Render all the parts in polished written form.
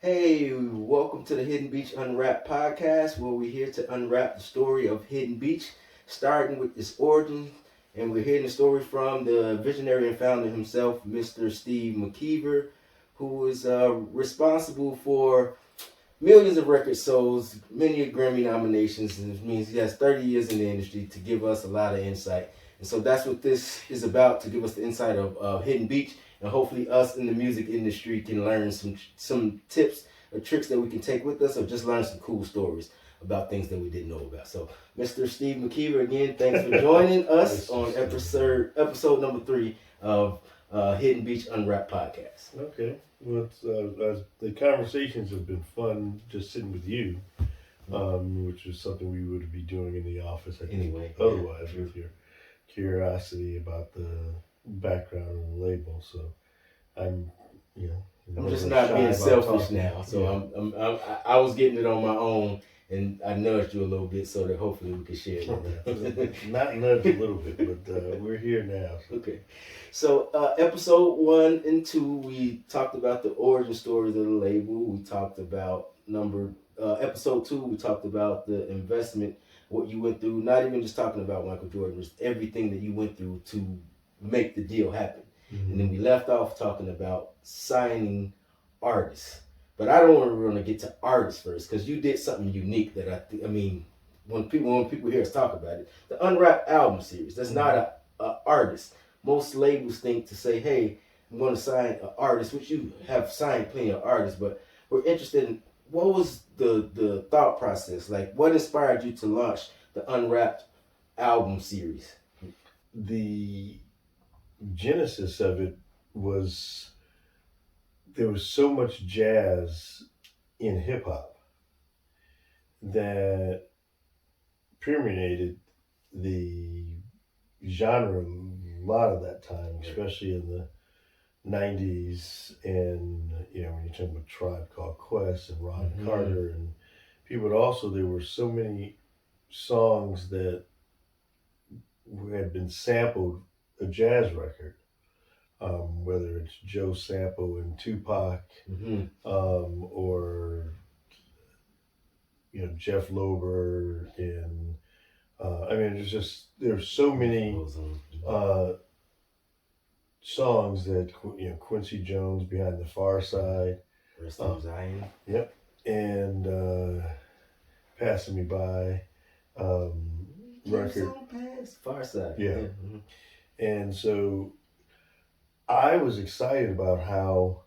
Hey, welcome to the Hidden Beach Unwrapped podcast, where we're here to unwrap the story of Hidden Beach, starting with its origin. And we're hearing the story from the visionary and founder himself, Mr. Steve McKeever, who is responsible for millions of record sales, many Grammy nominations, and it means he has 30 years in the industry to give us a lot of insight. And so that's what this is about, to give us the insight of Hidden Beach, and hopefully us in the music industry can learn some tips or tricks that we can take with us, or just learn some cool stories about things that we didn't know about. So, Mr. Steve McKeever, again, thanks for joining us on episode number 3 of Hidden Beach Unwrapped podcast. Okay. Well, the conversations have been fun just sitting with you, which is something we would be doing in the office, I think, Anyway, otherwise, yeah. with your curiosity about the background of the label. So I'm, I'm just never not shy being about selfish talking. now. So Yeah. I was getting it on my own, and I nudged you a little bit so that hopefully we can share it. Not nudge a little bit, but we're here now. So. Okay. So episode 1 and 2, we talked about the origin stories of the label. We talked about episode 2. We talked about the investment, what you went through. Not even just talking about Michael Jordan, just everything that you went through to make the deal happen. Mm-hmm. And then we left off talking about signing artists. But I don't want to get to artists first, because you did something unique that I mean, when people hear us talk about it, the Unwrapped album series, that's not a artist. Most labels think to say, hey, I'm going to sign an artist, which you have signed plenty of artists, but we're interested in what was the thought process? Like, what inspired you to launch the Unwrapped album series? The genesis of it was there was so much jazz in hip hop that permeated the genre a lot of that time, especially in the 90s. And, when you're talking about Tribe Called Quest and Ron Carter and people, but also there were so many songs that had been sampled a jazz record. Whether it's Joe Sample and Tupac, or Jeff Lober, and there's so many songs that Quincy Jones, Behind the Far Side, Rest in Zion. Yep, and Passing Me By, record. Far Side. Yeah, and so I was excited about how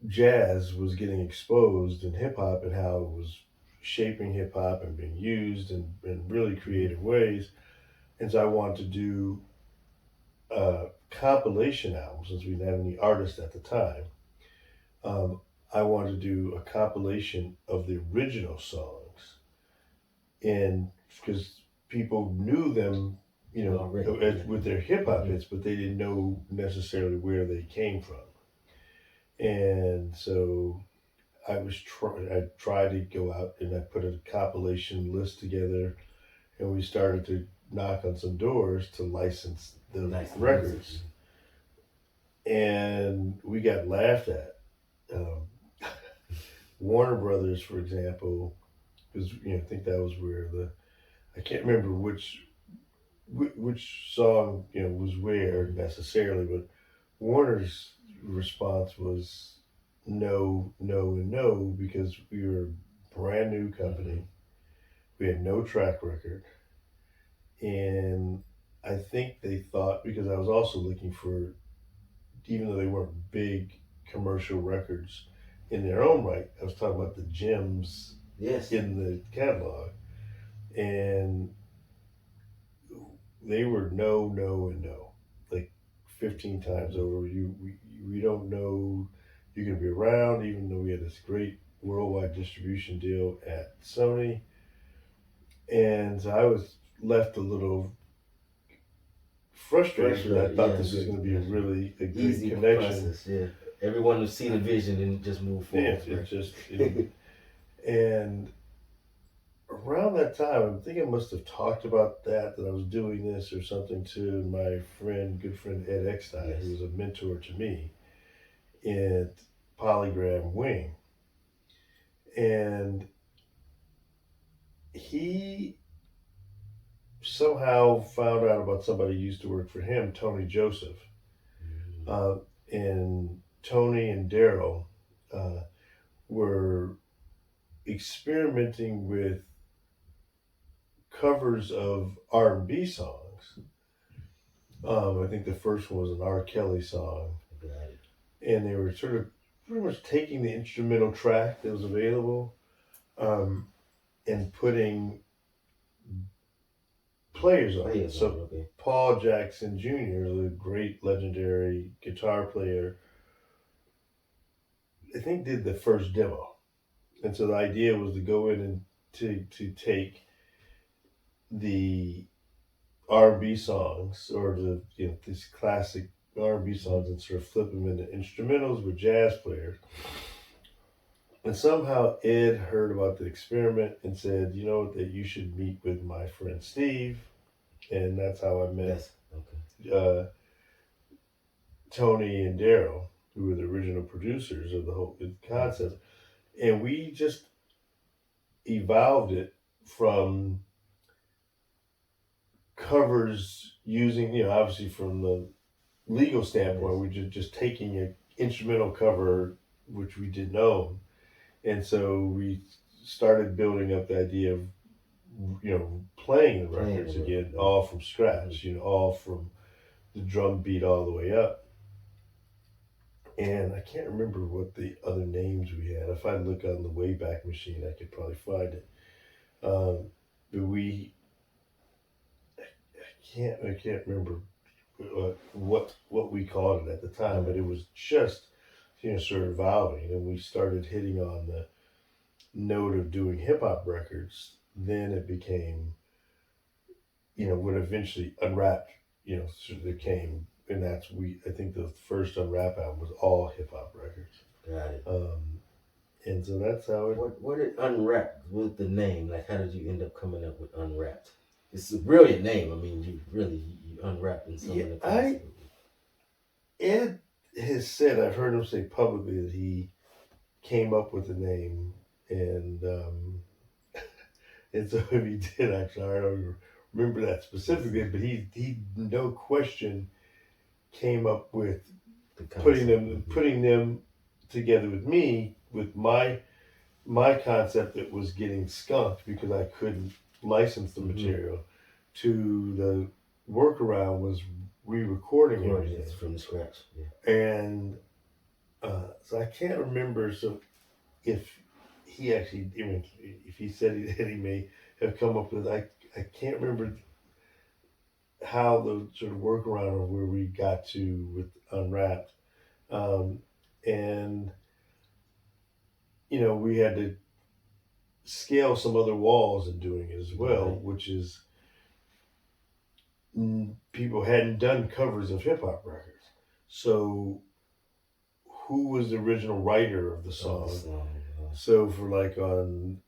jazz was getting exposed in hip hop and how it was shaping hip hop and being used in really creative ways. And so I wanted to do a compilation album, since we didn't have any artists at the time. I wanted to do a compilation of the original songs, and because people knew them, with their hip hop hits, but they didn't know necessarily where they came from. And so I tried to go out and I put a compilation list together, and we started to knock on some doors to license the records. And we got laughed at. Warner Brothers, for example, because I think that was where I can't remember which song was where necessarily, but Warner's response was no, no, and no, because we were a brand new company. We had no track record, and I think they thought, because I was also looking for, even though they weren't big commercial records in their own right, I was talking about the gems in the catalog, and they were no, no, and no, like 15 times over. We don't know you're going to be around, even though we had this great worldwide distribution deal at Sony. And so I was left a little frustrated, because I thought this was going to be a good easy connection. Process, yeah. Everyone would see the vision and just move forward. Yeah, it just and around that time, I think I must have talked about that I was doing this or something, to my good friend Ed Eckstein, who was a mentor to me at Polygram Wing. and he somehow found out about somebody who used to work for him, Tony Joseph. And Tony and Daryl uh, were experimenting with covers of R&B songs. I think the first one was an R. Kelly song, and they were sort of pretty much taking the instrumental track that was available um, and putting players on it. So okay. Paul Jackson Jr., the great legendary guitar player, I think did the first demo. And so the idea was to go in and to take the R&B songs or these classic R&B songs and sort of flip them into instrumentals with jazz players. And somehow Ed heard about the experiment and said, you know, that you should meet with my friend Steve. And that's how I met Yes. Okay. Tony and Daryl, who were the original producers of the whole concept. And we just evolved it from covers using, obviously from the legal standpoint, we're just taking an instrumental cover, which we didn't own. And so we started building up the idea of, playing the records again, all from scratch, all from the drum beat all the way up. And I can't remember what the other names we had. If I look on the Wayback Machine, I could probably find it. But I can't remember what we called it at the time, but it was just sort of evolving, and we started hitting on the note of doing hip hop records. Then it became, when eventually Unwrapped, sort of came, and I think the first Unwrapped album was all hip hop records. Got it. And so that's how it. What did Unwrapped with the name? Like, how did you end up coming up with Unwrapped? It's a brilliant name. I mean, you unwrapping some of the classics. Ed has said, I've heard him say publicly that he came up with the name, and and so if he did, actually, I don't remember that specifically, but he no question came up with putting them together with me with my concept that was getting skunked because I couldn't license the material. To the workaround was re-recording everything from scratch. Yeah. And so I can't remember. So if he actually, if he said that he may have come up with, I can't remember how the sort of workaround of where we got to with Unwrapped, and we had to scale some other walls in doing it as well, which is people hadn't done covers of hip hop records. So who was the original writer of the song? So for like on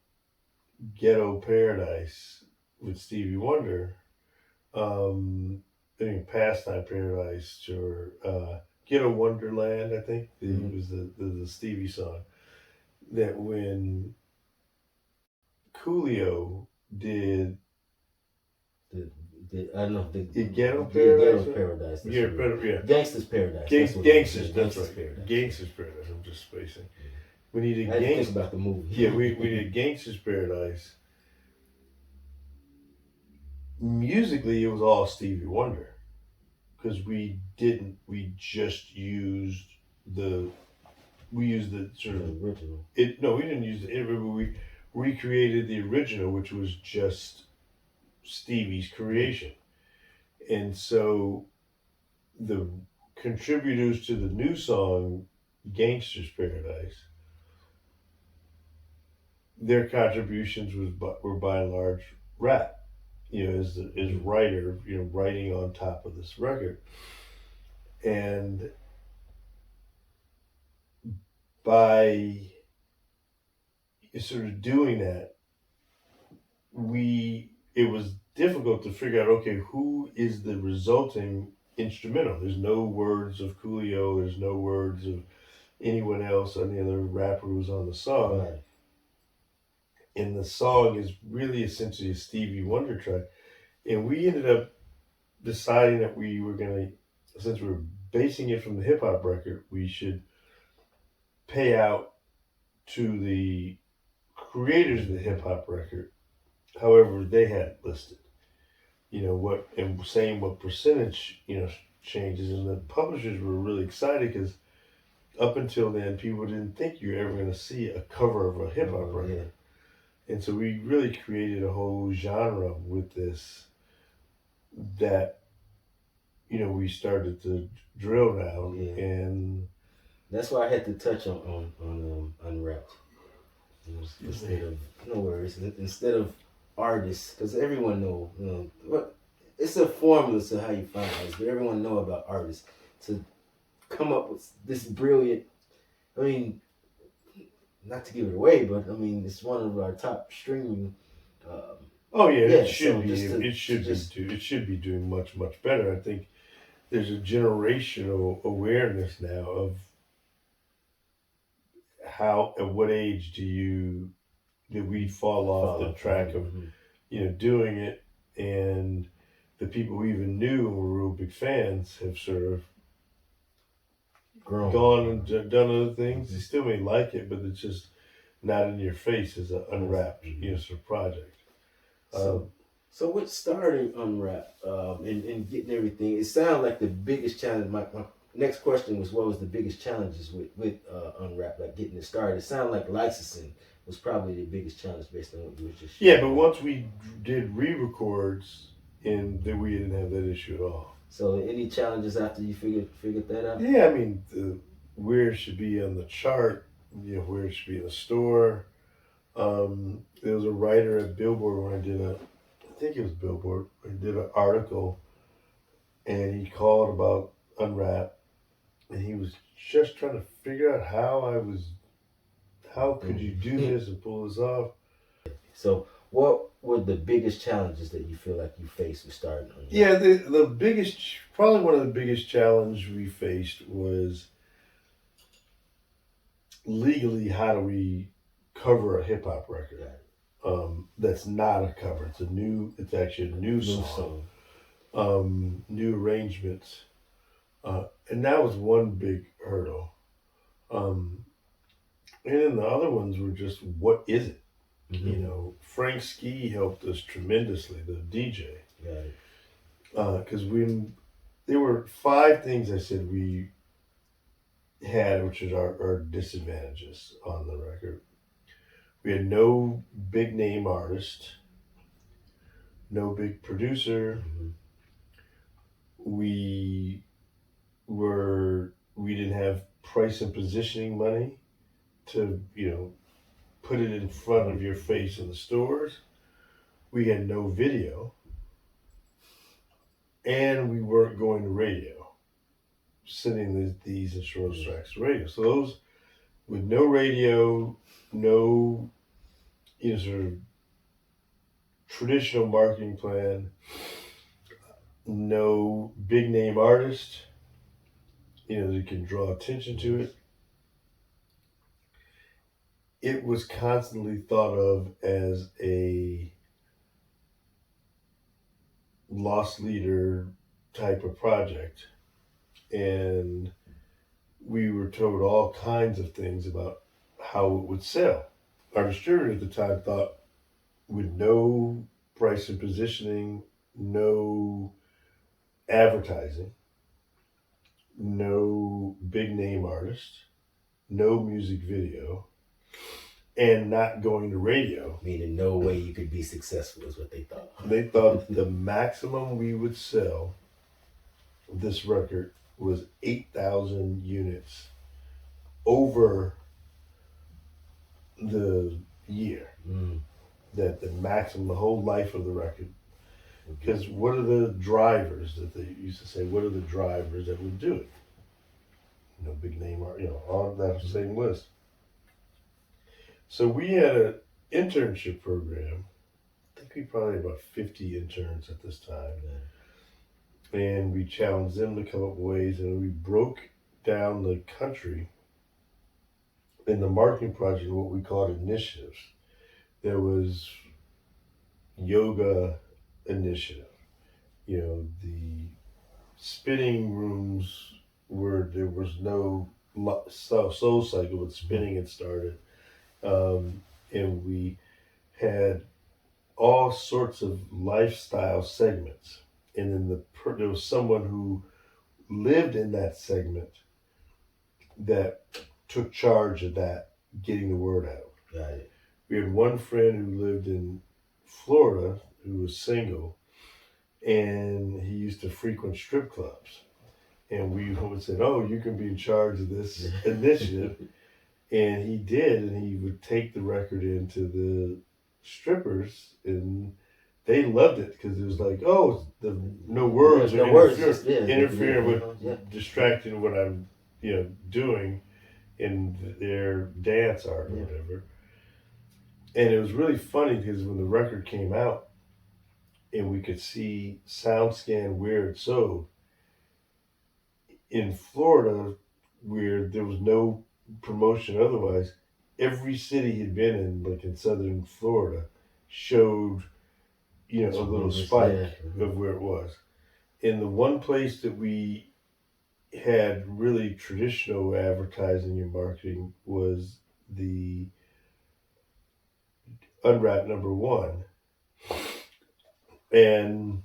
Ghetto Paradise with Stevie Wonder, I think Pastime Paradise or Ghetto Wonderland, I think was the Stevie song. That when Coolio did I don't know. The Ghetto Paradise. Gangsta's Paradise. Gangsters, that's right. Paradise. Gangsters Paradise. I'm just spacing. We needed think about the movie. Yeah, we did Gangsters Paradise. Musically, it was all Stevie Wonder because we just used the sort of original. No, we didn't use it. We recreated the original, which was just Stevie's creation. And so the contributors to the new song, Gangster's Paradise, their contributions were by and large rap, as writer, writing on top of this record. And by sort of doing that, it was difficult to figure out, okay, who is the resulting instrumental? There's no words of Coolio, there's no words of anyone else, any other rapper who's on the song. Right. and the song is really essentially a Stevie Wonder track. And we ended up deciding that we were gonna, since we were basing it from the hip hop record, we should pay out to the creators of the hip hop record, however they had listed. What, and saying what percentage changes, and the publishers were really excited because up until then people didn't think you were ever going to see a cover of a hip hop record. And so we really created a whole genre with this that we started to drill down. And that's why I had to touch on Unwrapped. Instead of, no worries, instead of artists, because everyone know, what it's a formula to how you find artists, but everyone know about artists to come up with this brilliant. I mean, not to give it away, but I mean it's one of our top streaming. It should be. It should be doing much better. I think there's a generational awareness now of how, at what age did we fall off the track of doing it, and the people who even knew and were real big fans have sort of gone and done other things. They still may like it, but it's just not in your face as an Unwrapped sort of project. So what started Unwrapped and getting everything? It sounded like the biggest challenge. My next question was, what was the biggest challenges with Unwrapped, like getting it started? It sounded like licensing was probably the biggest challenge based on what you were just sharing. Yeah, but once we did re-records, and then we didn't have that issue at all. So any challenges after you figured that out? Yeah, I mean, where it should be on the chart, where it should be in the store. There was a writer at Billboard when I think it was Billboard, I did an article, and he called about Unwrapped, and he was just trying to figure out how could you do this and pull this off. So what were the biggest challenges that you feel like you faced with starting Unwrapped? Yeah, the biggest, probably one of the biggest challenges we faced was legally, how do we cover a hip hop record? That's not a cover. It's actually a new song. New arrangements. And that was one big hurdle. And then the other ones were just, what is it? Mm-hmm. Frank Ski helped us tremendously, the DJ. Right. Because there were 5 things I said we had, which is our disadvantages on the record. We had no big name artist, no big producer. Mm-hmm. We didn't have price and positioning money to put it in front of your face in the stores. We had no video, and we weren't going to radio, sending these insurance tracks to radio. So those, with no radio, no sort of traditional marketing plan, no big name artist, that can draw attention to it. It was constantly thought of as a lost leader type of project. And we were told all kinds of things about how it would sell. Our distributor at the time thought, with no price and positioning, no advertising, no big name artist, no music video, and not going to radio. Meaning no way you could be successful is what they thought. They thought the maximum we would sell this record was 8,000 units over the year. That the maximum, the whole life of the record. Because what are the drivers that they used to say? What are the drivers that would do it? Big name, on that same list. So we had an internship program. I think we probably had about 50 interns at this time. Yeah. And we challenged them to come up with ways, and we broke down the country in the marketing project, what we called initiatives. There was yoga initiative. The spinning rooms where there was no soul cycle, but spinning had started. And we had all sorts of lifestyle segments. And then there was someone who lived in that segment that took charge of that, getting the word out. Got it. We had one friend who lived in Florida who was single, and he used to frequent strip clubs. And we would say, "Oh, you can be in charge of this initiative." And he did, and he would take the record into the strippers, and they loved it because it was like, "Oh, no words no are words, interfering with yeah. distracting what I'm, doing in their dance art or whatever." And it was really funny because when the record came out, and we could see SoundScan where it sold in Florida, where there was no promotion otherwise, every city he'd been in, like in southern Florida, showed a little spike of where it was. And the one place that we had really traditional advertising and marketing was the Unwrapped #1. And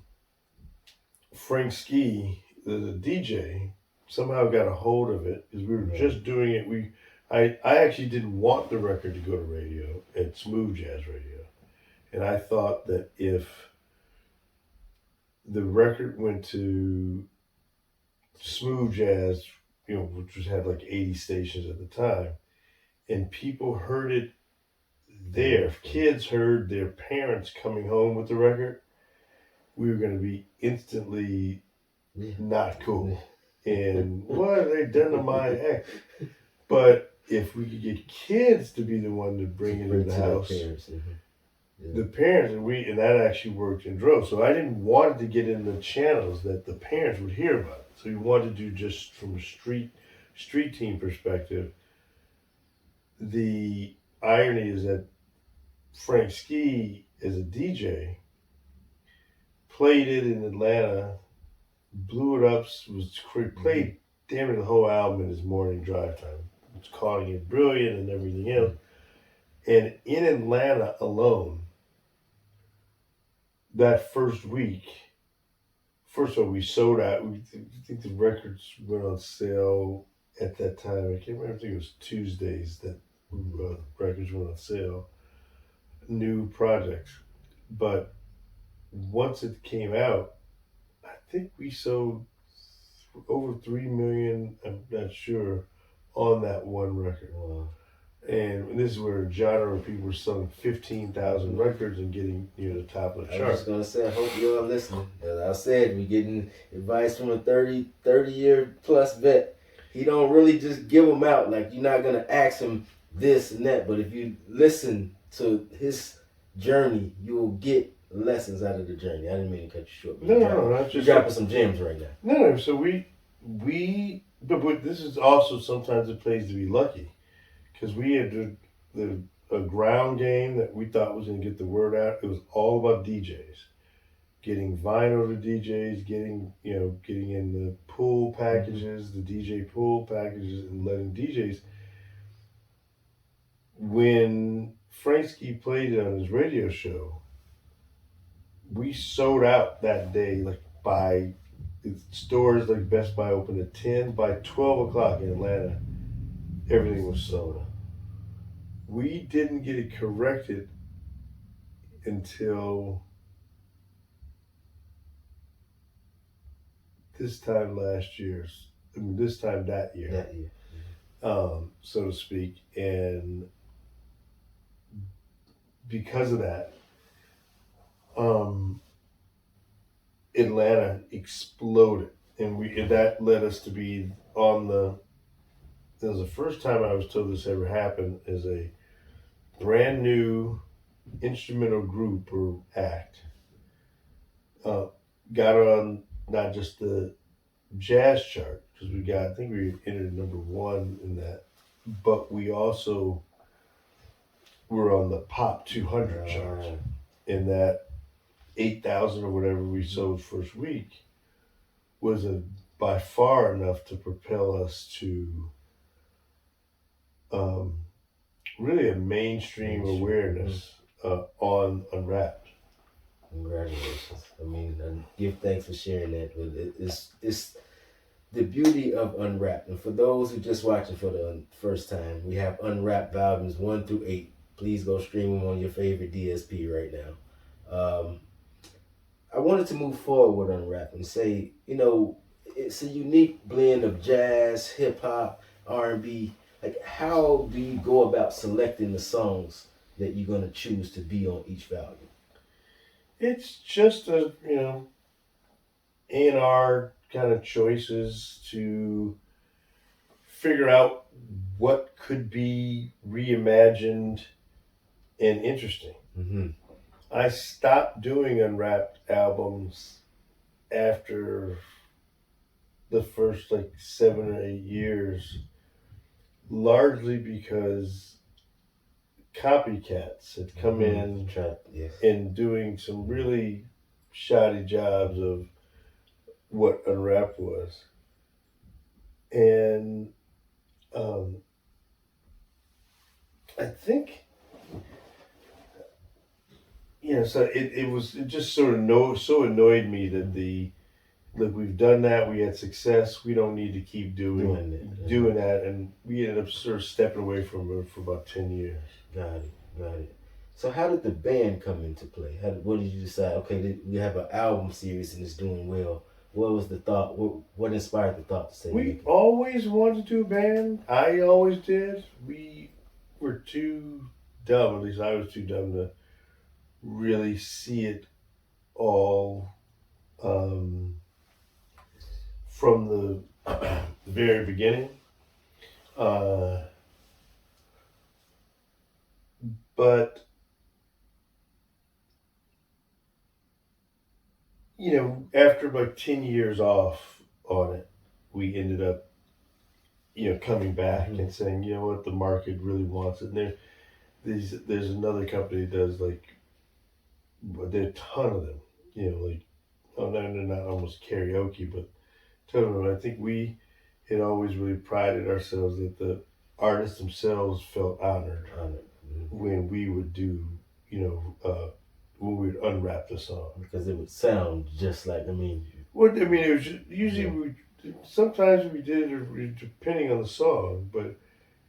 Frank Ski, the DJ, somehow got a hold of it because we were just doing it. I actually didn't want the record to go to radio at Smooth Jazz Radio, and I thought that if the record went to Smooth Jazz, which had like 80 stations at the time, and people heard it there, if kids heard their parents coming home with the record, we were going to be instantly not cool. And what have they done to my ex? But if we could get kids to be the one to bring it into the house, the parents, and that actually worked and drove. So I didn't want it to get in the channels that the parents would hear about it. So we wanted to do just from a street team perspective. The irony is that Frank Ski, as a DJ, played it in Atlanta, blew it up, played damn near the whole album in his morning drive time. Was calling it brilliant and everything else. And in Atlanta alone, that first week, first of all, we sold out. I think the records went on sale at that time. I can't remember, I think it was Tuesdays that records went on sale. New projects. But once it came out, I think we sold over 3 million, I'm not sure, on that one record. Wow. And this is where a genre of people were selling 15,000 records and getting near the top of the chart. I was just gonna say, I hope you all listening. As I said, we getting advice from a 30 year plus vet. He don't really just give them out. Like, you're not gonna ask him this and that, but if you listen to his journey, you will get lessons out of the journey. I didn't mean to cut you short. No, you're dropping some gems right now. No. So but this is also sometimes it pays to be lucky, because we had a ground game that we thought was going to get the word out. It was all about DJs, getting vinyl to DJs, getting in the pool packages, the DJ pool packages, and letting DJs. When Franksky played it on his radio show, we sold out that day, like by stores like Best Buy opened at 10. By 12 o'clock in Atlanta, everything was sold out. We didn't get it corrected until this time last year. This time that year. That year. So to speak. And because of that, Atlanta exploded, and that led us to be on the. It was the first time I was told this ever happened as a brand new instrumental group or act. Got on not just the jazz chart, because I think we entered #1 in that, but we also were on the pop 200 charts. In that 8,000 or whatever we sold first week was by far enough to propel us to um, really a mainstream awareness on Unwrapped. Congratulations. I mean, and give thanks for sharing that. But it's the beauty of Unwrapped. And for those who just watching for the first time, we have Unwrapped volumes 1 through 8. Please go stream them on your favorite DSP right now. I wanted to move forward with Unwrapped and say, it's a unique blend of jazz, hip hop, R&B. Like, how do you go about selecting the songs that you're going to choose to be on each volume? It's just A&R kind of choices to figure out what could be reimagined and interesting. Mm-hmm. I stopped doing Unwrapped albums after the first 7 or 8 years, largely because copycats had come in and doing some really shoddy jobs of what Unwrapped was. And I think, so it just sort of so annoyed me that look, we've done that, we had success, we don't need to keep doing that, and we ended up sort of stepping away from it for about 10 years. Got it. So how did the band come into play? What did you decide? Okay, we have an album series and it's doing well. What was the thought? What inspired the thought to say? We always wanted to do a band. I always did. We were too dumb, at least I was too dumb to really see it all from the very beginning. But after 10 years off on it, we ended up, coming back and saying, you know what, the market really wants it. And there's another company that does there are a ton of them, no, they're not almost karaoke, but a ton of them. I think we had always really prided ourselves that the artists themselves felt honored when we would do, when we would unwrap the song. Because it would sound just like, it was usually sometimes we did it depending on the song, but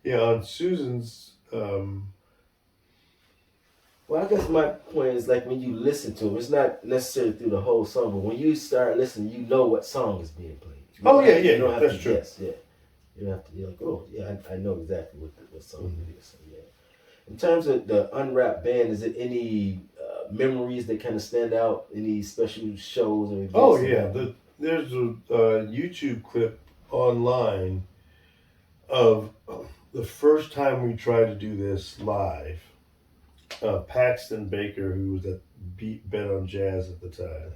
on Susan's. Well, I guess my point is when you listen to them, it's not necessarily through the whole song, but when you start listening, you know what song is being played. You don't have that's to true. guess. Yeah, you don't have to. You're like, oh yeah, I know exactly what song it is. So, yeah. In terms of the Unwrapped band, is it any memories that kind of stand out? Any special shows or events? Oh yeah, there's a YouTube clip online of the first time we tried to do this live. Paxton Baker, who was at Bet on Jazz at the time,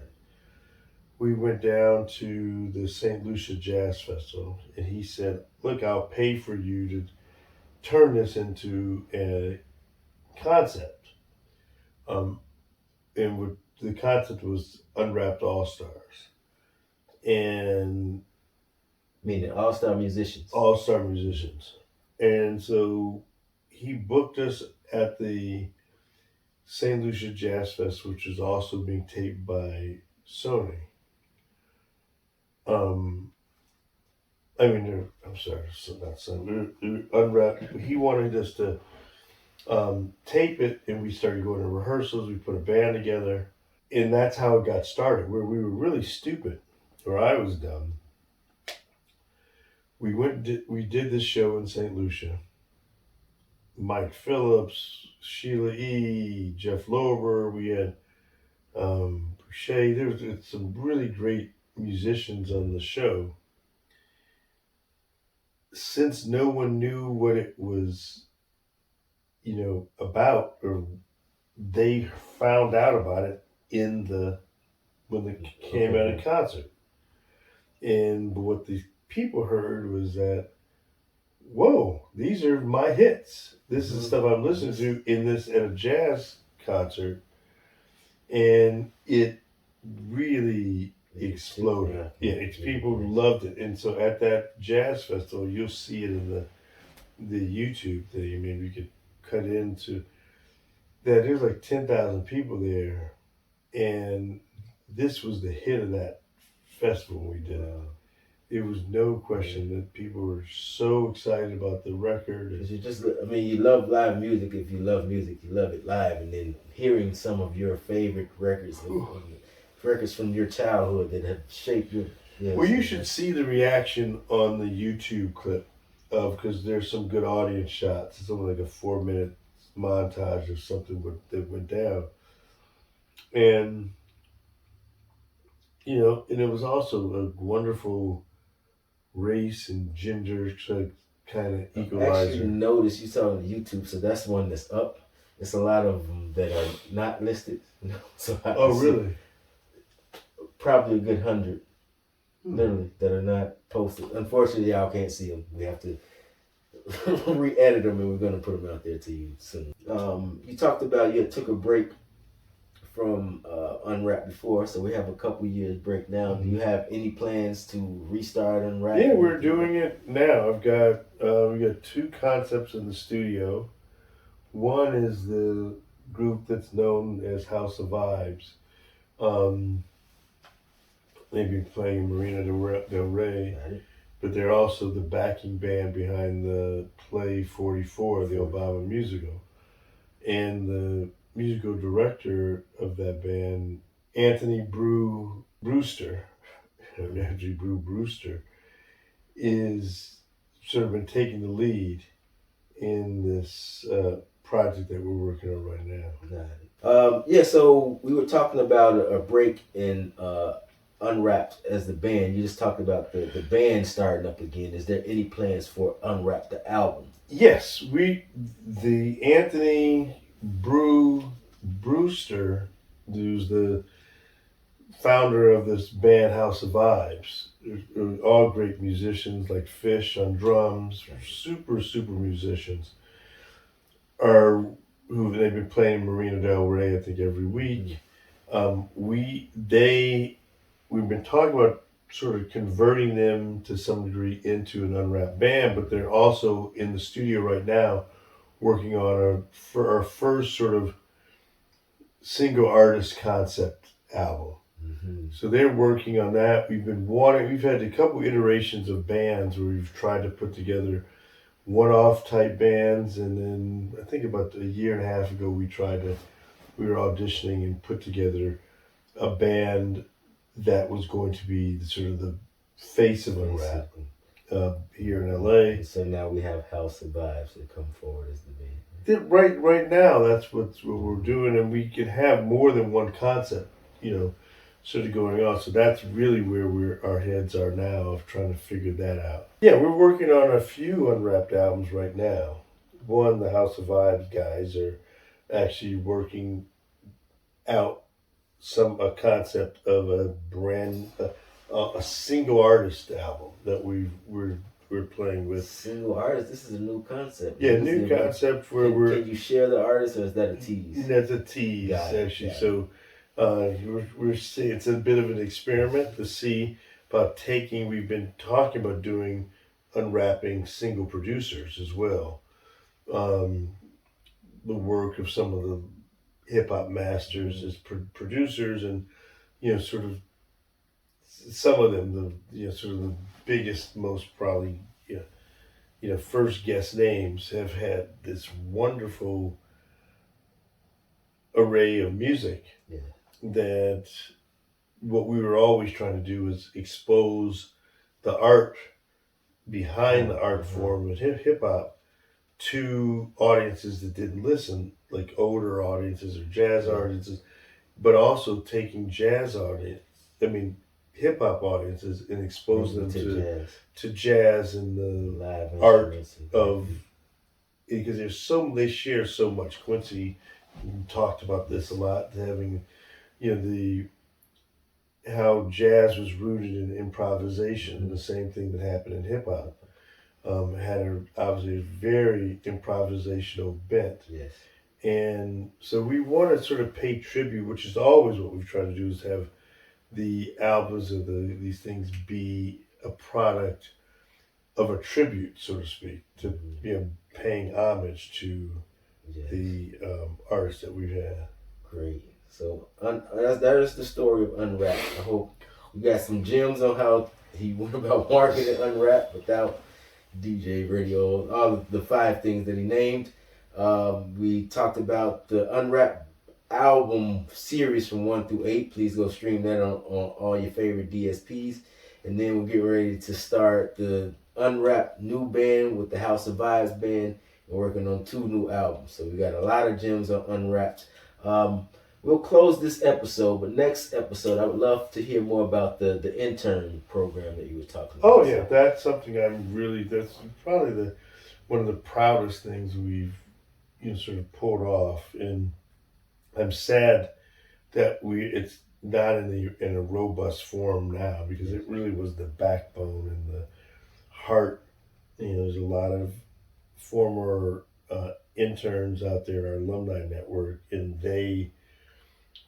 we went down to the St. Lucia Jazz Festival, and he said, "Look, I'll pay for you to turn this into a concept." And the concept was Unwrapped All Stars, and meaning all-star musicians. All-star musicians, and so he booked us at the St. Lucia Jazz Fest, which is also being taped by Sony. I'm sorry, not Sony. Unwrapped. He wanted us to tape it, and we started going to rehearsals. We put a band together, and that's how it got started. Where we were really stupid, or I was dumb. We did this show in St. Lucia. Mike Phillips, Sheila E., Jeff Lober, we had Boucher. There was some really great musicians on the show. Since no one knew what it was, about, or they found out about it when they came out of concert. And what the people heard was that whoa, these are my hits. This is stuff I'm listening to in this at a jazz concert, and it really exploded. Yeah, it's people loved it, and so at that jazz festival, you'll see it in the YouTube thing. Maybe you could cut into that. There's like 10,000 people there, and this was the hit of that festival we did. It was no question that people were so excited about the record. Because you love live music. If you love music, you love it live. And then hearing some of your favorite records, records from your childhood that have shaped your. Well, you should see the reaction on the YouTube clip because there's some good audience shots. It's only like a 4-minute montage of something that went down. And, and it was also a wonderful race and gender kind of equalizer. I actually noticed you saw on YouTube, so that's one that's up. It's a lot of them that are not listed. So really? Probably a good 100, literally, that are not posted. Unfortunately, y'all can't see them. We have to re-edit them, and we're going to put them out there to you soon. You talked about you took a break from Unwrapped before, so we have a couple years break now. Do you have any plans to restart Unwrapped? Yeah, we're doing it now. We got 2 concepts in the studio. One is the group that's known as House of Vibes. They've been playing Marina Del Rey, but they're also the backing band behind the play 44, the Obama musical. And the musical director of that band, Anthony Brewster, is sort of been taking the lead in this project that we're working on right now. So we were talking about a break in Unwrapped as the band. You just talked about the band starting up again. Is there any plans for Unwrapped, the album? Yes, the Anthony Brewster, who's the founder of this band House of Vibes. They're all great musicians like Fish on drums, super musicians. They've been playing Marina Del Rey, I think, every week. We've been talking about sort of converting them to some degree into an Unwrapped band, but they're also in the studio right now working on our first sort of single artist concept album. So they're working on that. We've had a couple iterations of bands where we've tried to put together one-off type bands, and then I think about a year and a half ago we were auditioning and put together a band that was going to be sort of the face of Unwrapped here in LA. So now we have House of Vibes that come forward as the band. Right now, that's what we're doing, and we can have more than one concept, sort of going on. So that's really where our heads are now, of trying to figure that out. Yeah, we're working on a few Unwrapped albums right now. One, the House of Vibes guys are actually working out a concept of a single artist album that we're playing with. Single artist. This is a new concept. Yeah, new concept where Can you share the artist, or is that a tease? That's a tease, actually. So we're seeing, it's a bit of an experiment to see about we've been talking about doing unwrapping single producers as well. The work of some of the hip hop masters as producers, and sort of some of them, sort of the biggest, most probably first guest names have had this wonderful array of music. That what we were always trying to do is expose the art behind the art form of hip hop to audiences that didn't listen, like older audiences or jazz audiences, but also taking hip hop audiences and expose them to jazz and the live art of, because they share so much. Quincy talked about this a lot, having how jazz was rooted in improvisation, the same thing that happened in hip hop. had obviously a very improvisational bent. Yes. And so we want to sort of pay tribute, which is always what we've tried to do, is have the albums of these things be a product of a tribute, so to speak, to paying homage to Yes. the artists that we've had. Great. So that is the story of Unwrapped. I hope we got some gems on how he went about marketing Unwrapped without DJ radio, all of the 5 things that he named. We talked about the Unwrapped album series from 1 through 8. Please go stream that on all your favorite DSPs. And then we'll get ready to start the Unwrapped new band with the House of Vibes band. We're working on 2 new albums. So we got a lot of gems on Unwrapped. We'll close this episode, but next episode, I would love to hear more about the intern program that you were talking about. Oh yeah, that's something that's probably one of the proudest things we've sort of pulled off, and I'm sad that it's not in a robust form now, because it really was the backbone and the heart. There's a lot of former interns out there, our alumni network, and they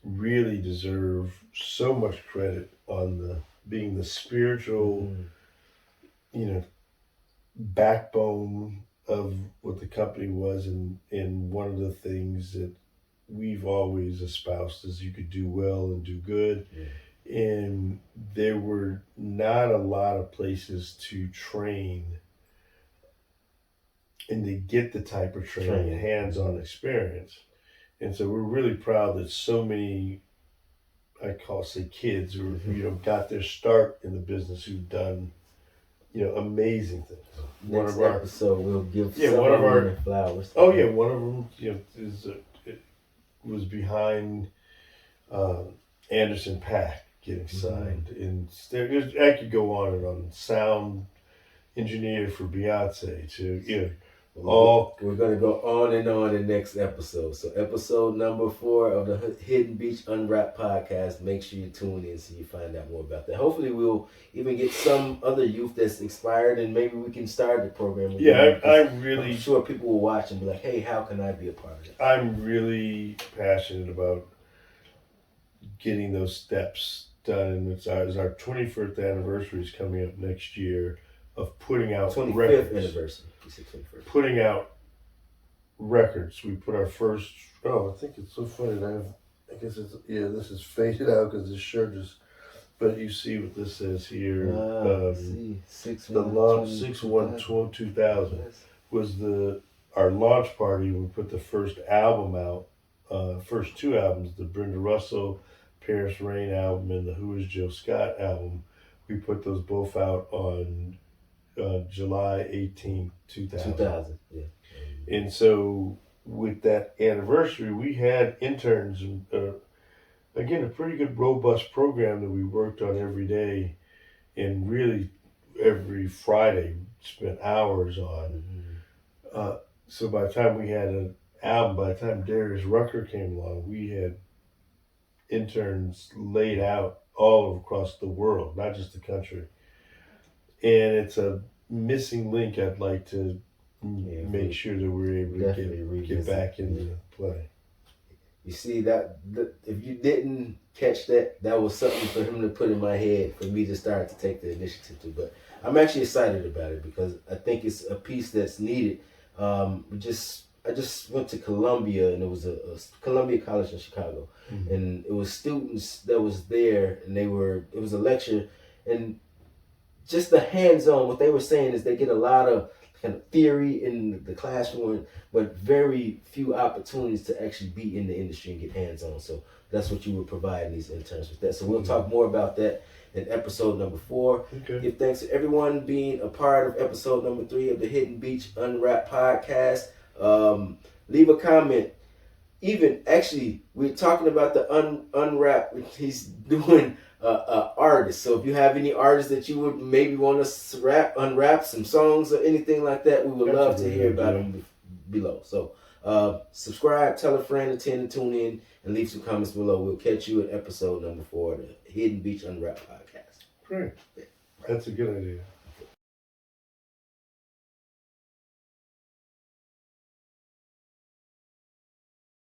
really deserve so much credit on being the spiritual, backbone of what the company was, and one of the things that we've always espoused is you could do well and do good. Yeah. And there were not a lot of places to train and to get the type of training and hands-on experience. And so we're really proud that so many, kids who got their start in the business, who've done, amazing things. Next episode we'll give one of our flowers. Oh yeah, one of them, was behind Anderson .Paak getting signed, and I could go on and on. Sound engineer for Beyonce to We're going to go on and on in next episode. So episode number 4 of the Hidden Beach Unwrapped podcast. Make sure you tune in so you find out more about that. Hopefully we'll even get some other youth that's inspired, and maybe we can start the program. I'm sure people will watch and be like, hey, how can I be a part of it? I'm really passionate about getting those steps done. And it's our 21st anniversary is coming up next year of putting out 25th records. Anniversary. Putting out records. We put our first. I think it's so funny that this is faded out because this shirt is. But you see what this says here. See. The launch 6/1/2000 was our launch party. We put the first album out. First 2 albums, the Brenda Russell, Paris Rain album, and the Who Is Jill Scott album. We put those both out on July 18th, 2000. Yeah. And so with that anniversary, we had interns, and again, a pretty good robust program that we worked on every day, and really every Friday spent hours on. So by the time we had an album, by the time Darius Rucker came along, we had interns laid out all across the world, not just the country. And it's a missing link I'd like to make sure that we're able to get back into play. You see, that if you didn't catch that was something for him to put in my head for me to start to take the initiative to. But I'm actually excited about it because I think it's a piece that's needed. I just went to Columbia, and it was a Columbia College in Chicago, and it was students that was there, and it was a lecture, and just the hands-on, what they were saying is they get a lot of kind of theory in the classroom, but very few opportunities to actually be in the industry and get hands-on. So that's what you would provide in these interns with that. So we'll talk more about that in episode number 4. Okay. Give thanks to everyone being a part of episode number 3 of the Hidden Beach Unwrapped podcast. Leave a comment. Even actually, we're talking about the Unwrapped. He's doing artists. So if you have any artists that you would maybe want us to unwrap some songs or anything like that, we would love to hear about them below. So subscribe, tell a friend, attend, and tune in, and leave some comments below. We'll catch you at episode number 4 of the Hidden Beach Unwrapped podcast. Great. That's a good idea.